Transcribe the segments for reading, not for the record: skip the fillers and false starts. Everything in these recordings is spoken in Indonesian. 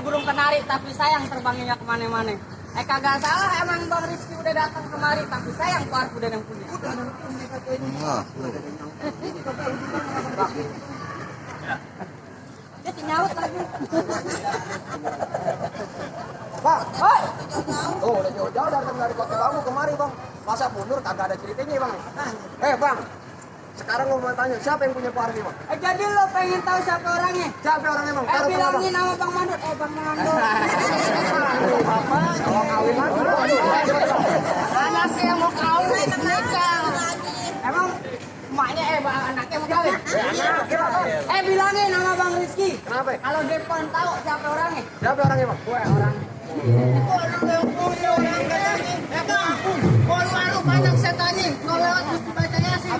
burung kenari tapi sayang terbangnya nggak kemana-mana. Kagak salah emang Bang Rizky udah datang kemari tapi sayang Pak udah yang punya. Dia nyaut lagi. Bang, hoi. Oh, udah jauh-jauh datang dari Kota Bambu kemari, Bang. Masa mundur kagak ada ceritanya, Bang. Bang. Sekarang gua mau tanya, siapa yang punya Pak Ardi, Bang? Jadi lo pengen tahu siapa orangnya? Siapa orangnya, Bang? Bilangin nama Bang Mandor. Bang Mandor. Apa? Kalau kawin lagi. Anaknya yang mau kawin nikah. Emang emaknya anaknya mau kawin? Anaknya, Bang. Bilangin nama Bang Rizky. Kenapa? Kalau dia pengen tahu siapa orangnya. Siapa orangnya, Bang? Gue orangnya. Itu orang yang punya orang katanya. Bang, banyak setannya. Kalau lewat mesti baca Yasin.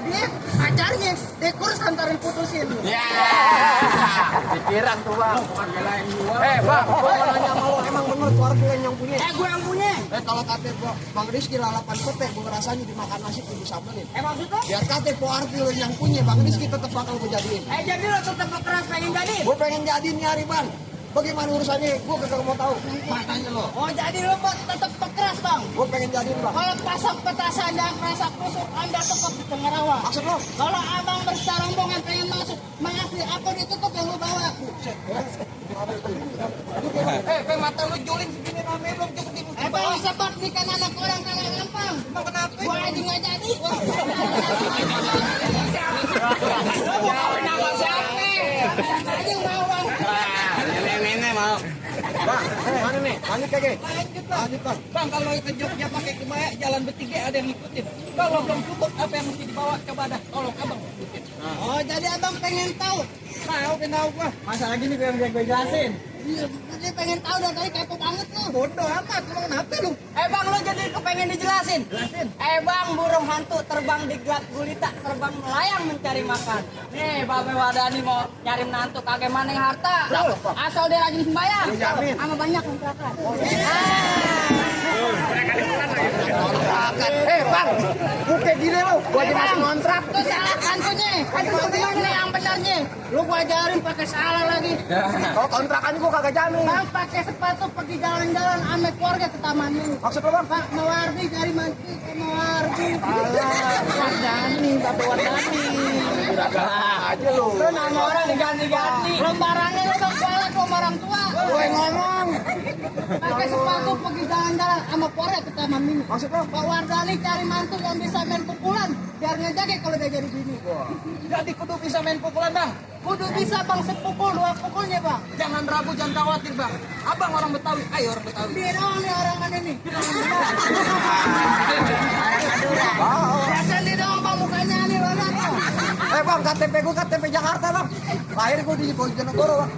Dia pacarnya, dia kurus antarin putusin. Ya. Pikiran tuh, Bang. Bukan belain gua. Bang, gua mau nanya sama lo, emang bener tuh Ardi yang punya? Gue yang punya. Kalau kata Bang Rizky lalapan pete, gue rasanya dimakan nasi kudu sambelin. Maksudnya? Biar kata Pak Ardi yang punya, Bang Rizky tetap bakal gue jadiin. Jadi lo tetap keras pengen jadi? Gue pengen jadiin nyari, Bang. Bagaimana urusannya? Gue kagak mau tahu. Makanya lo. Oh, jadi lo tetap keras, Bang? Gue pengen jadiin, Bang. Kalau pasok petasan dan rasa kusuk Anda tetap di tengah rawa. Maksud lo? Kalau abang bersarombongan pengen masuk, maaf nih, aku ditutup yang lo bawa. Mata lu juling segini namanya belum cukup di muka. Bang, sebab nikah anak orang kagak gampang. Kenapa? Gua aja nggak jadi. Nama siapa? Aja mau, Bang. Ini mau. Bang, mana nih? Lanjut kagak? Lanjut, Bang. Bang, kalau ke Jogja pakai kebaya jalan bertiga ada yang ngikutin. Kalau belum cukup apa yang mesti dibawa coba dah. Tolong abang ikutin. Oh, jadi abang pengen tahu. Pengen tahu gua. Masalah gini gue yang gue jelasin. Iya, dia pengen tahu dari tadi kepo banget lo. Bodoh amat, lu kenapa lu? Bang, lo jadi kepengen dijelasin? Jelasin. Bang, burung hantu terbang di gat gulita, terbang melayang mencari makan. Nih, Babe Wadani mau nyari menantu kagak maning harta. Asal dia rajin sembahyang. Jamin. Sama banyak kontrakan. Bang, bukan gini lo. Gua aja masih ngontrak. Itu salah kantunya. Ini yang benarnya. Lu gua ajarin pakai salah lagi. Kalau kontrakannya gua kagak jamin. Bang, pakai sepatu pergi jalan-jalan ame keluarga ke taman ini. Maksud lo, Bang? Pak Mawardi dari Manti ke Mawardi. Wardani, Bapak Wardani. Aja lo. Lu nama orang diganti-ganti. Lembarannya lu bang kualat sama orang tua. Gue ngomong. Pakai sepatu pergi jalan-jalan sama keluarga ke taman ini. Maksud lo? Pak Wardani cari mantu yang bisa main pukulan. Biar ngejaga kalau dia jadi bini. Jadi kudu bisa main pukulan, Bang. Kudu bisa bang sepukul, dua pukulnya bang. Jangan ragu, jangan khawatir, Bang. Abang orang Betawi, ayo orang Betawi. Dia doang nih orang mana nih. Biasa dia doang bang mukanya nih orang. Bang, KTP gue KTP Jakarta, Bang. Lahir gue di Bojonegoro, Bang.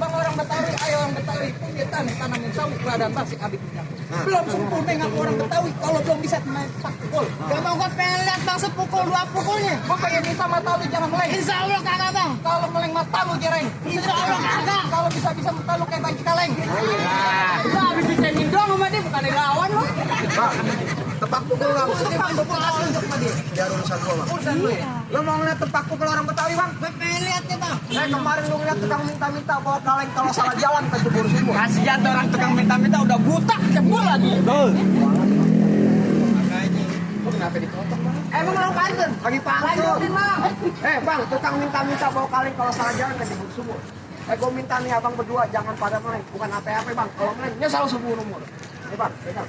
Bang orang Betawi, ayo orang Betawi. Kita nih tanamin sawi, ladang tasik abis punya. Belum sempurna ngaku orang Betawi, kalau belum bisa main tak pukul. Gak mau gue pengen lihat bang sepukul, dua pukulnya. Gue pengen bisa matalu jangan meleng. Insya Allah kagak bang. Kalau meleng matalu jereng. Insya Allah kagak. Kalau bisa matalu kayak banci kaleng. Lu habis dicengin doang sama dia, bukan lawan lu. Bang, tepak pukul nggak? Tepak pukul asli untuk dia. Biar urusan gua, Bang. Urusan lu ya. Lo mau ngeliat tepak pukul orang Betawi, Bang? Gue pengen lihat nih bang. Kemarin lu ngeliat tukang minta-minta bawa kaleng kalau salah jalan ke jebur semua. Kasihan tuh orang tukang minta-minta udah buta jebol lagi. Betul. Lu kenapa dipotong, Bang? Emang orang pantun? Lagi pantun. Bang, tukang minta-minta bawa kaleng kalau salah jalan ke jebur sumur. Gue minta nih abang berdua jangan pada meleng, bukan apa-apa, Bang. Kalau meleng nyesal seumur umur. Bang, pegang.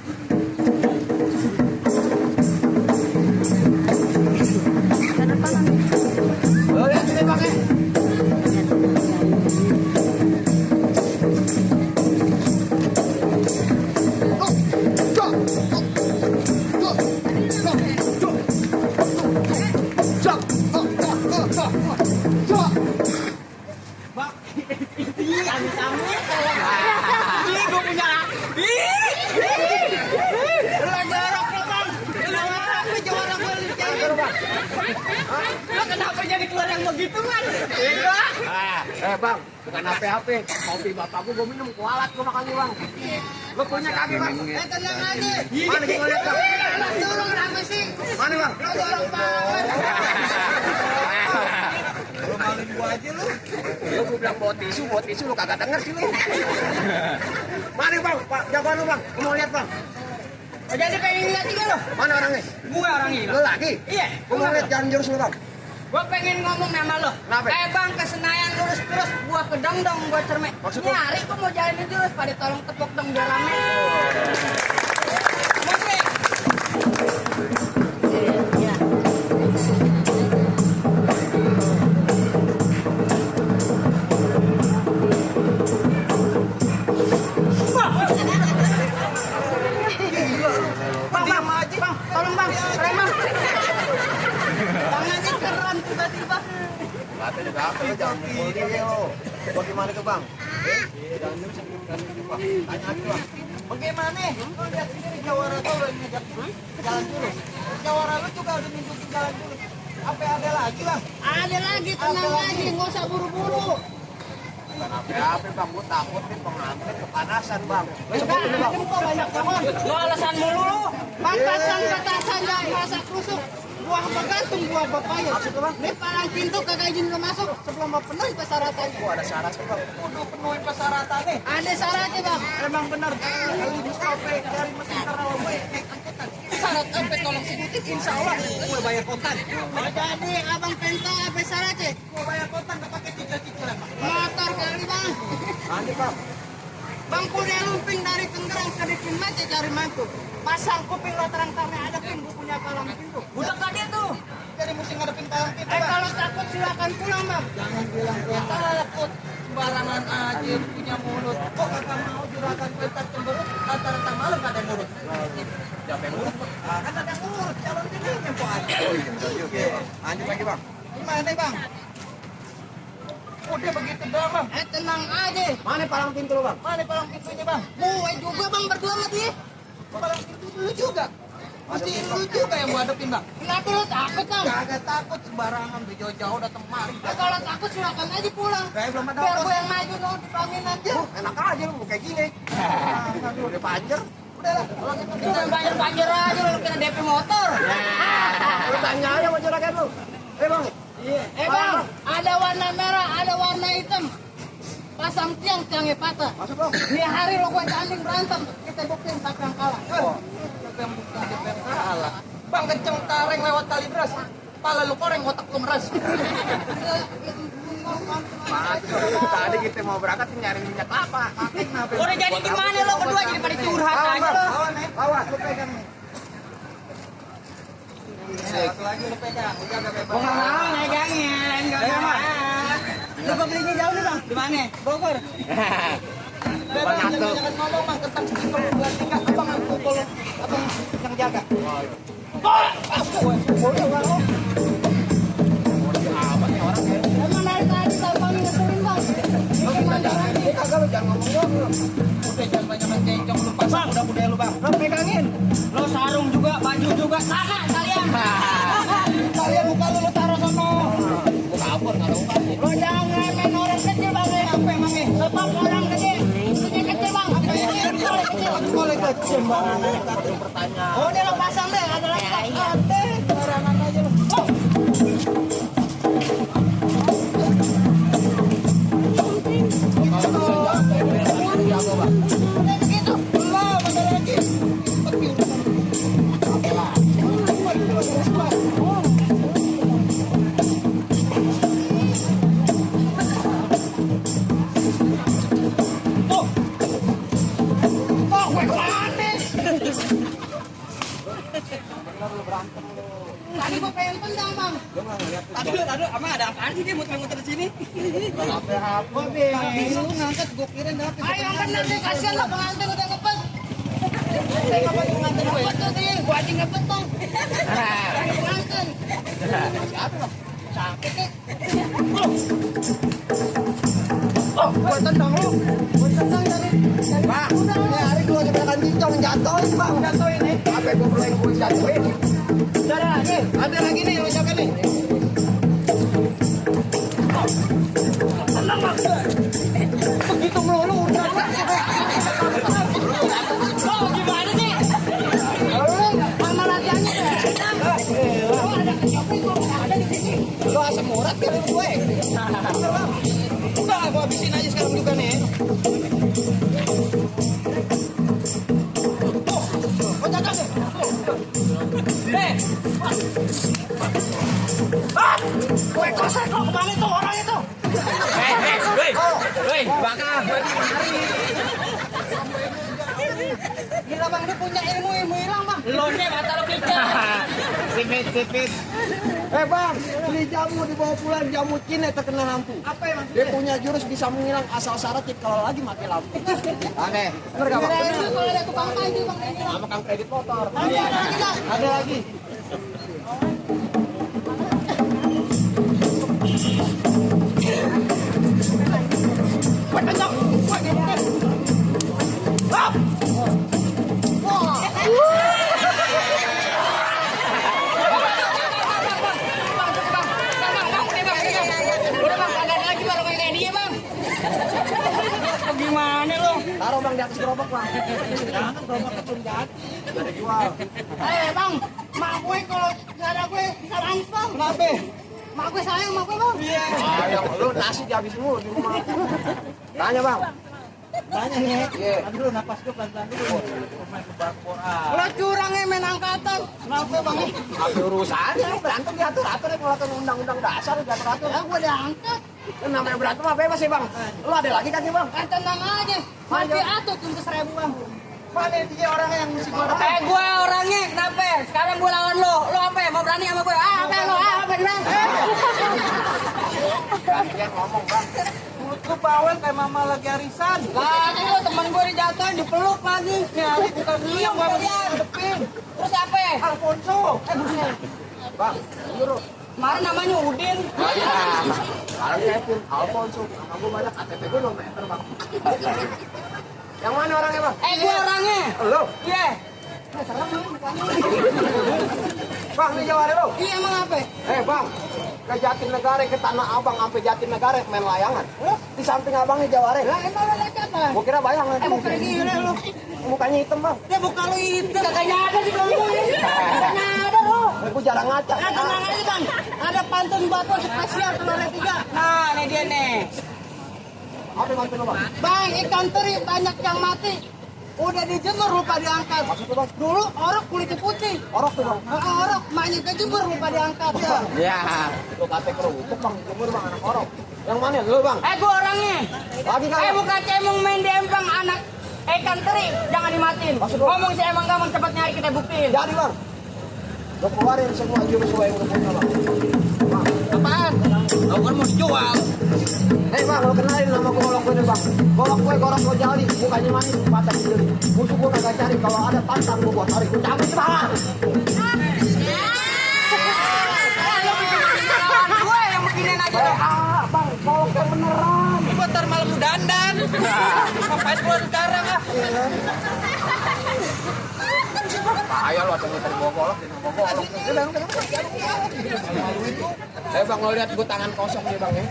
Oh, lihat sini bang. Kenapa jadi keluar yang begitu kan? Bang, bukan HP-HP. Kopi bapak gue minum, kualat gue makannya, Bang. Lo punya kaki, Bang? Tenang aja. Mana gue lihat, Bang? Turun kenapa sih? Mana, Bang? Lo dorong banget. gua aja lu. Lu bilang bawa tisu lu kagak denger sih lu. Mari bang, Pak, jagoan lu bang, gua mau lihat bang. Jadi pengen lihat juga lo. Mana orangnya? Gue orangnya. Lu lagi? Iya. Gua mau lihat jalan jurus lu bang. Gue pengen ngomong sama lo. Kenapa? Bang ke Senayan lurus terus, gue ke Dongdong, gue cermek. Maksud lu? Nyari gue mau jalanin terus, pada tolong tepuk dong biar rame. Oke. Iya. Bang, tolong bang, rem bang. Tangannya keren tiba-tiba. Katanya apa lu jangan mukul dia lo. Bagaimana tuh bang? Jalan jurus yang bukan itu bang. Tanya aja bang. Bagaimana? Lu lihat sendiri jawara tuh udah ngajak jalan jurus. Jawara lu juga udah nunjukin jalan jurus. Apa ada lagi bang? Ada lagi, tenang lagi, nggak usah buru-buru. Bukan apa-apa bang, gua takut nih pengantin kepanasan bang. Enggak, itu kok banyak pohon. Lo alasan mulu lo. Patasan dan rasa krusuk. Buah bergantung, buah papaya. Maksud lu bang? Ini palang pintu kagak izin lo masuk sebelum mau penuhi persyaratannya. Gua ada syarat sih bang. Udah penuhin persyaratannya. Ada syaratnya bang. Emang benar. Kalau di stopek dari mesin karena lo naik angkutan. Syarat apa tolong sebutin, insya Allah gue bayar kontan. Oh, jadi abang penta apa syaratnya? Gue bayar kontan gak pakai cicil-cicilan bang. Motor kali bang. Nanti bang. Bang kuliah lumping dari Tangerang ke Dipin Mati cari mantu. Pasang kuping lo terang-terang ada pin, gue punya palang pintu. Udah gak dia tuh. Jadi mesti ngadepin palang pintu bang. Kalau takut silakan pulang bang. Jangan bilang gue takut. Sembarangan aja punya mulut. Kok kagak mau juragan pentas cemberut? Rata-rata malam gak ada yang ngurut. Siapa yang ngurus bang? Ah, kan ada yang ngurut. Calon pilihnya kok ada. Oh iya betul juga ya bang. Lanjut lagi bang. Gimana bang? Udah begitu doang bang. Tenang aja. Mana palang pintu lu bang? Mana palang pintunya bang? Gue juga bang berdua sama dia. Palang pintu dulu juga. Mesti lu juga yang gua hadepin bang. Kenapa lu takut bang? Kagak takut sembarangan udah jauh-jauh datang kemari. Kalau takut silakan aja pulang. Kayak belum ada Biar ongkos. gue yang maju dong di pelaminan aja. Enak aja lu kayak gini. Aduh udah panjer. Udahlah, kalau gitu Kita banjir aja lu kena DP motor. Lu tanya aja sama juragan lu. Bang. Bang, ada warna merah, ada warna hitam. Pasang tiangnya patah. Masuk bang. Di hari lo gue tanding berantem, kita buktiin siapa yang kalah. siapa yang bukan DPR kalah. Bang kenceng tareng lewat kali beras. Pala lu koreng, otak lu meres. Tadi kita mau berangkat nyari minyak kelapa. Udah jadi gimana lo berdua jadi pada curhat aja lo. Awas lu pegang nih. Satu lagi lu pegang, udah gak bebas. Gua nggak mau megangin, nggak mau. Lu kok belinya jauh nih bang? Di mana? Bogor. Bebas, jangan ngomong bang tentang stiker bulan tingkat. Abang yang pukul, abang yang jaga. Emang dari tadi abang ngeselin bang. Kagak lu jangan ngomong dong lu. Udah jangan banyak kenceng lu pasang udah budaya lu bang. Lo pegangin. Lo sarung juga, baju juga, sama kalian. Kalian muka lu taruh sono. Gua kabur enggak ada uang. Lo jangan remehin orang kecil bang. Apa emangnya? Sebab orang gede, punya kecil bang. Boleh kecil bang. Pertanyaan. Oh, dia lo pasang deh, ada lagi. Ate, barangan aja lu. Udah begitu. Belum, ada lagi. Tadi gua pengen tendang bang. Aduh, ama ada apaan sih dia muter-muter di sini? Apa Bisa lu ngangkat, gua kira dapet. Ayo angkat nanti, kasihan lo pengantin udah ngepet. Kapan lu ngangkat gue? Ngepet tuh dia, gua aja ngepet dong. Pengantin. Sakit nih. Oh, gua tendang lu. Gua tendang dari Bang, ini hari gua jebakan cincong jatuhin bang. Jatuhin nih. Apa gua perlu yang gua jatuhin? Udah ada lagi. Ada lagi nih, lu jaga nih. Tenang bang. Begitu melulu udah. Oh, gimana sih? Mama latihannya. Oh, ada kecopet, gua nggak ada di sini. Lu asam urat mati lu gue. Udah, gua habisin aja sekarang juga nih. Oh, jangan deh. Gue kosek kok kemana tuh orang itu? Bakal Gila bang, dia punya ilmu hilang bang. lo nih kata lo kicau. Tipis. Bang, beli jamu dibawa pulang, jamu Cina terkena lampu. Apa ya maksudnya? Dia punya jurus bisa menghilang asal saratif kalau lagi mati lampu. Aneh. Bener gak bang? Kirain kalau ada tukang kayu bang. Sama kang kredit motor. Ada lagi bang. Ada lagi. Gimana lo? Taruh bang di atas gerobak bang. Jangan gerobaknya belum jadi. Ada jual. Bang, mak gue kalau nggak ada gue bisa nangis bang. Kenapa? Mak gue sayang mak gue bang. Iya. Ayo, lu nasi dihabisin mulu di rumah. Tanya bang. Tanya nih. Iya. Aduh, napas gue pelan-pelan dulu. Pemain kebakor. Lo curangnya main angkatan. Kenapa bang? Apa urusannya? Berantem diatur-atur ya kalau undang-undang dasar diatur-atur. Ya gue diangkat. Namanya berantem apa bebas sih bang? Lu ada lagi kaki bang? Kan tenang aja. Masih atur tuntut 1000 bang. Mana dia orangnya yang mesti gua Gue orangnya kenapa? Sekarang gue lawan lo. Lo apa ya? Mau berani sama gue? Apa lo? Apa bilang? Gantian ngomong bang. mulut lu bawel kayak mama lagi arisan. Lagi lo temen gue dijatuhin dipeluk lagi. Ya, bukan lu yang gua hadepin. Terus apa? Alfonso. Buset. Bang, nyuruh. Kemarin namanya Udin. Sekarang Kevin, Alfonso, nama gue banyak, KTP gue 2 meter bang. Yang mana orangnya bang? Gue orangnya. Lo? Iya. Bang, ini Jawa lo? Iya emang apa? Bang, ke Jatinegara, ke Tanah Abang, sampai Jatinegara main layangan. Di samping abangnya Jaware. Lah emang lo lihat apa? Gue kira bayangan. Muka gila lo. Mukanya hitam bang. Ya muka lo hitam. Kagaknya ada di bawah lo. Kagaknya ada lo. Gue jarang ngaca. Tenang aja bang. Ada pantun bapak spesial telur 3. Nah ini dia nih. Apa yang mantu lo bang? Bang ikan teri banyak yang mati. Udah dijemur lupa diangkat. Maksud lo bang? Dulu orok kulitnya putih. Orok tuh bang. Orok maknya kejemur lupa diangkat ya. Ya, lo kata kerupuk bang, jemur bang anak orok. Yang mana lo bang? Gue orangnya. Lagi kan? Bukan cemong main di empang anak ikan teri jangan dimatiin. Maksud lo? Ngomong si emang gampang cepat nyari kita buktiin. Jadi bang, lo keluarin semua jurus lo yang lo punya bang. Bang, Apaan? Lo kan mau dijual. bang, lo kenalin nama golok gue nih bang. Golok gue gorok lo jali, mukanya manis, patah hidung. Musuh gue kagak cari, kalau ada pantang gue buat tarik, gue cabut di bawah. Gue yang beginian aja. Bang, golok gue beneran. Ini buat ntar malam dandan. Ngapain keluar sekarang ah? Ayo lo tadi bawa golok, bawa golok. Bang, lo lihat gue tangan kosong nih bang ya.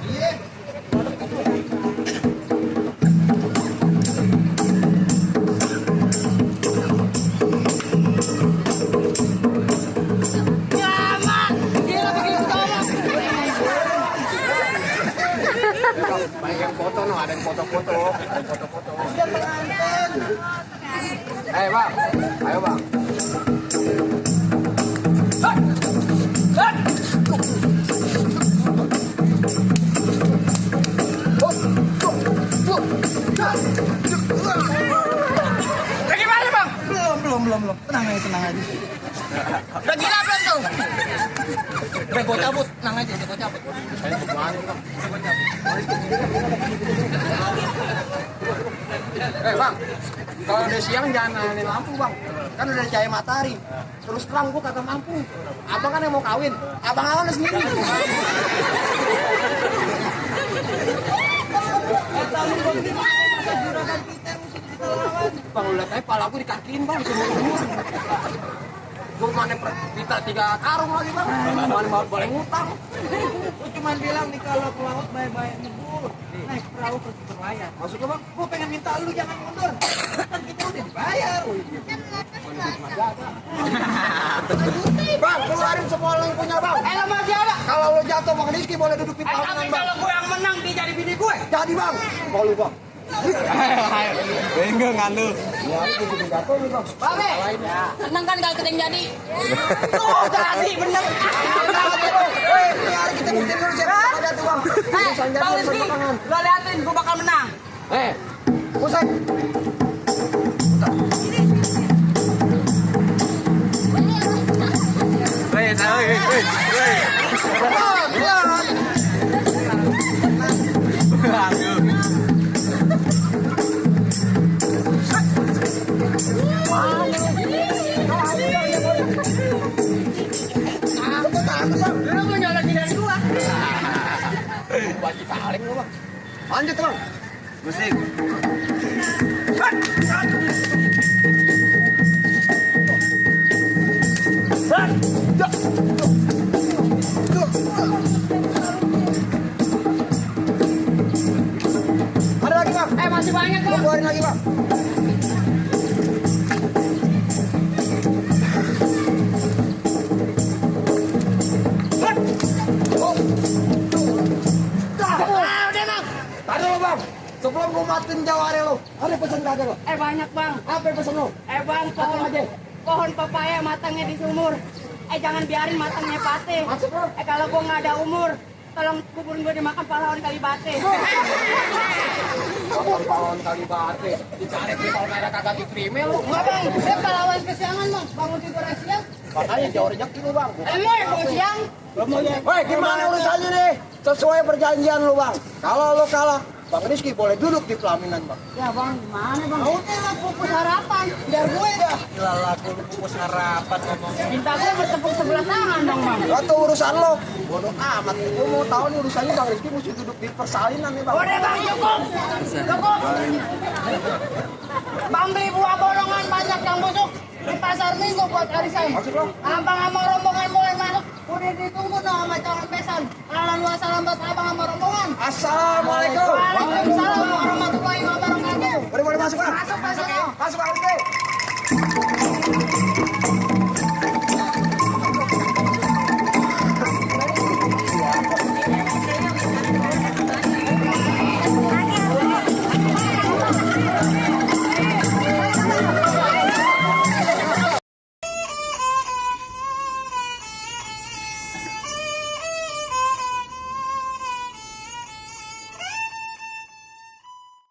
Banyak yang foto no, ada yang foto-foto, ada yang foto-foto. Bang, ayo bang. Bagaimana bang? Belum. Tenang aja. Udah gila belum tuh? Udah gue cabut, tenang aja, gue cabut. Saya kemana bang? Bang, kalau udah siang jangan nyalain lampu bang. Kan udah cahaya matahari. Terus terang gua kagak mampu. Abang kan yang mau kawin. Abang sendiri. Bang, lihat aja pala gua dikakiin bang. Gue mana minta 3 karung lagi bang. Mana boleh ngutang. Gue cuma bilang nih kalau ke laut baik-baik nyebur. Naik perahu pergi berlayar. Maksudnya bang? Gue pengen minta lu jangan mundur. Kan kita udah dibayar. Bang, keluarin semua yang punya bang. Masih ada. Kalau lo jatuh Bang Rizky boleh duduk di Tapi pelaminan bang. kalau gue yang menang, dia jadi bini gue. Jadi bang, mau lu bang. Bingung kan lu? Ya, itu jadi jatuh nih bang. Babe, seneng kan kalau kita yang jadi? Oh, jadi bener. Biar kita buktiin dulu siapa yang jatuh bang. Urusan jatuh, Bang urusan Rizky, tangan. lo liatin, gue bakal menang. Pusat. Weh, Lo mau nyolotin dari gua. Lanjut bang. musik. Ada lagi bang. Masih banyak bang. Keluarin lagi bang. Udah bang. Tadi lo bang. Sebelum gue matiin jawari lo, ada pesan kagak lo? Banyak bang. Apa yang pesan lo? Bang, Satu aja. pohon pepaya matangnya di sumur. Jangan biarin matangnya pate. Masuk lo. Kalau gua nggak ada umur, tolong kuburin gua dimakan pahlawan Kalibate. Pahlawan kali bate. Dicari kalau kayak kagak diterima lo. Enggak bang, saya pahlawan kesiangan bang. Bangun tidur siang. Makanya jauh rezeki lo bang. Emang yang bangun siang? Woi, gimana urusannya nih? Sesuai perjanjian lu bang. Kalau lu kalah, Bang Rizky boleh duduk di pelaminan bang. Ya bang, gimana bang? Udah lah, pupus harapan. Biar gue dah. Gila laku lu pupus harapan ngomong. Minta gua bertepuk sebelah tangan dong bang. Atau urusan lo, bodoh amat. Lu mau tahu nih urusannya Bang Rizky mesti duduk di persalinan nih bang. Udah bang, cukup. Cukup. Bang beli buah borongan banyak yang busuk di pasar minggu buat arisan. Masuk lo. Abang sama rombongan mulai masuk. Udah ditunggu no sama calon besan. Salam buat abang sama rombongan. Assalamualaikum. Waalaikumsalam warahmatullahi wabarakatuh. Boleh masuk bang. Masuk. Masuk Bang Rizky.